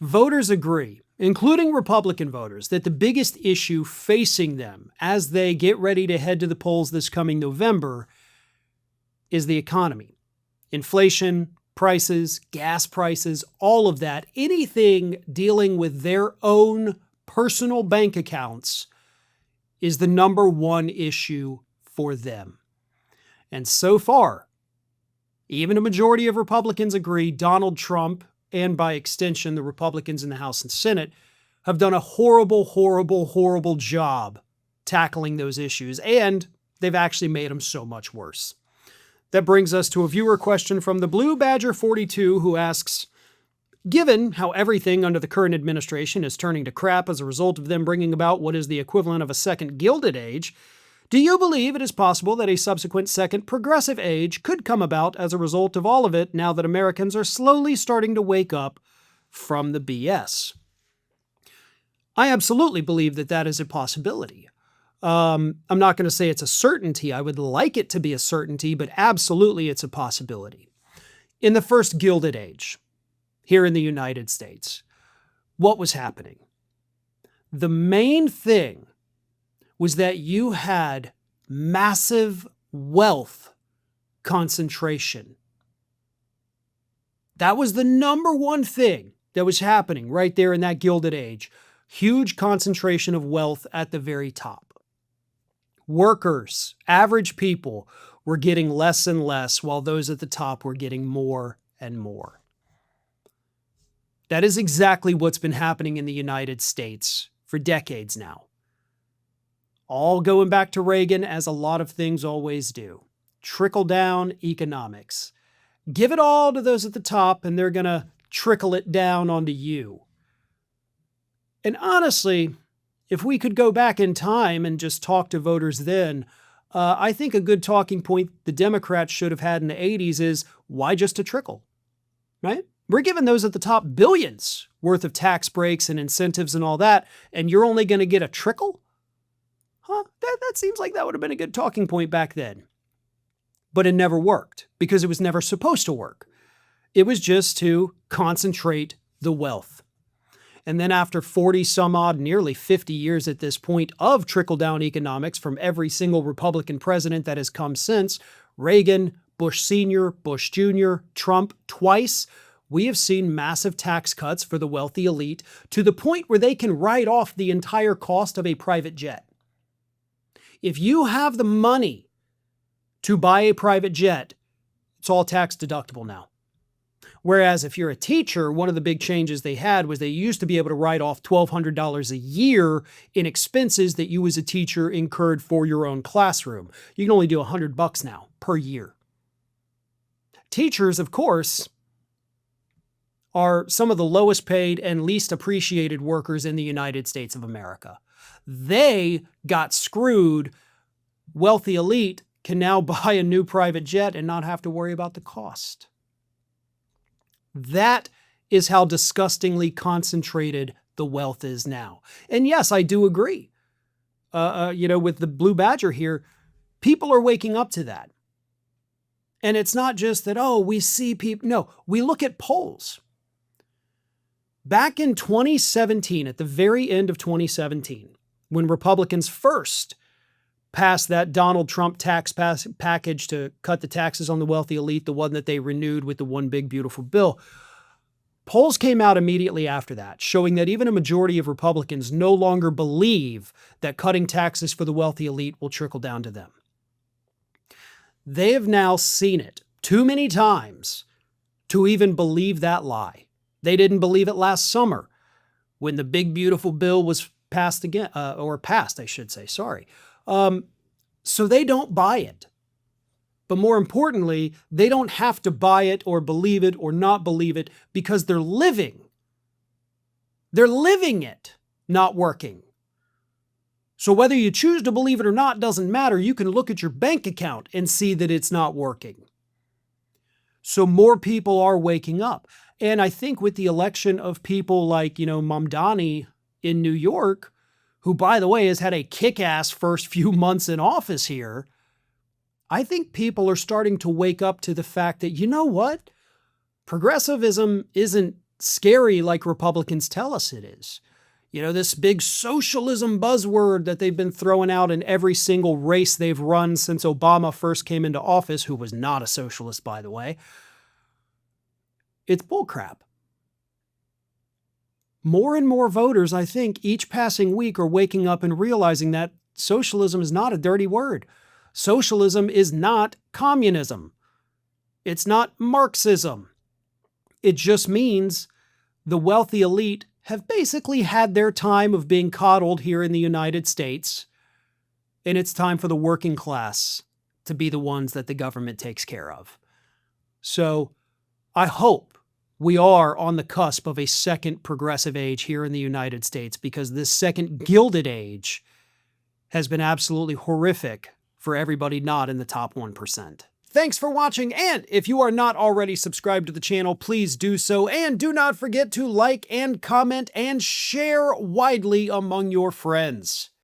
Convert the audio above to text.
Voters agree, including Republican voters, that the biggest issue facing them as they get ready to head to the polls this coming November is the economy. Inflation, prices, gas prices, all of that, anything dealing with their own personal bank accounts is the number one issue for them. And so far, even a majority of Republicans agree Donald Trump, and by extension, the Republicans in the House and Senate, have done a horrible, horrible, horrible job tackling those issues, and they've actually made them so much worse. That brings us to a viewer question from the Blue Badger 42, who asks, given how everything under the current administration is turning to crap as a result of them bringing about what is the equivalent of a second gilded age, do you believe it is possible that a subsequent second progressive age could come about as a result of all of it now that Americans are slowly starting to wake up from the BS? I absolutely believe that that is a possibility. I'm not going to say it's a certainty. I would like it to be a certainty, but absolutely it's a possibility. In the first Gilded Age, here in the United States, what was happening? The main thing was that you had massive wealth concentration. That was the number one thing that was happening right there in that Gilded Age. Huge concentration of wealth at the very top. Workers, average people, were getting less and less, while those at the top were getting more and more. That is exactly what's been happening in the United States for decades now. All going back to Reagan, as a lot of things always do. Trickle-down economics. Give it all to those at the top, and they're going to trickle it down onto you. And honestly, if we could go back in time and just talk to voters then, I think a good talking point the Democrats should have had in the 80s is, why just a trickle, right? We're giving those at the top billions worth of tax breaks and incentives and all that, and you're only going to get a trickle? Huh? That seems like that would have been a good talking point back then. But it never worked because it was never supposed to work. It was just to concentrate the wealth. And then after 40 some odd, nearly 50 years at this point of trickle-down economics from every single Republican president that has come since, Reagan, Bush Sr., Bush Jr., Trump, twice, we have seen massive tax cuts for the wealthy elite to the point where they can write off the entire cost of a private jet. If you have the money to buy a private jet, it's all tax deductible now. Whereas if you're a teacher, one of the big changes they had was they used to be able to write off $1,200 a year in expenses that you as a teacher incurred for your own classroom. You can only do $100 now per year. Teachers, of course, are some of the lowest paid and least appreciated workers in the United States of America. They got screwed. Wealthy elite can now buy a new private jet and not have to worry about the cost. That is how disgustingly concentrated the wealth is now. And yes, I do agree. With the Blue Badger here, people are waking up to that. And it's not just that, we see people. No, we look at polls. Back in 2017, at the very end of 2017, when Republicans first passed that Donald Trump tax package to cut the taxes on the wealthy elite, the one that they renewed with the One Big Beautiful Bill. Polls came out immediately after that, showing that even a majority of Republicans no longer believe that cutting taxes for the wealthy elite will trickle down to them. They have now seen it too many times to even believe that lie. They didn't believe it last summer when the Big Beautiful Bill was passed again, So they don't buy it. But more importantly, they don't have to buy it or believe it or not believe it because they're living. They're living it, not working. So whether you choose to believe it or not doesn't matter. You can look at your bank account and see that it's not working. So more people are waking up. And I think with the election of people like, Mamdani in New York, who, by the way, has had a kick-ass first few months in office here, I think people are starting to wake up to the fact that, you know what? Progressivism isn't scary like Republicans tell us it is. You know, this big socialism buzzword that they've been throwing out in every single race they've run since Obama first came into office, who was not a socialist, by the way. It's bullcrap. More and more voters, I think, each passing week are waking up and realizing that socialism is not a dirty word. Socialism is not communism. It's not Marxism. It just means the wealthy elite have basically had their time of being coddled here in the United States, and it's time for the working class to be the ones that the government takes care of. So I hope we are on the cusp of a second progressive age here in the United States, because this second gilded age has been absolutely horrific for everybody not in the top 1%. Thanks for watching, and if you are not already subscribed to the channel, please do so, and do not forget to like and comment and share widely among your friends.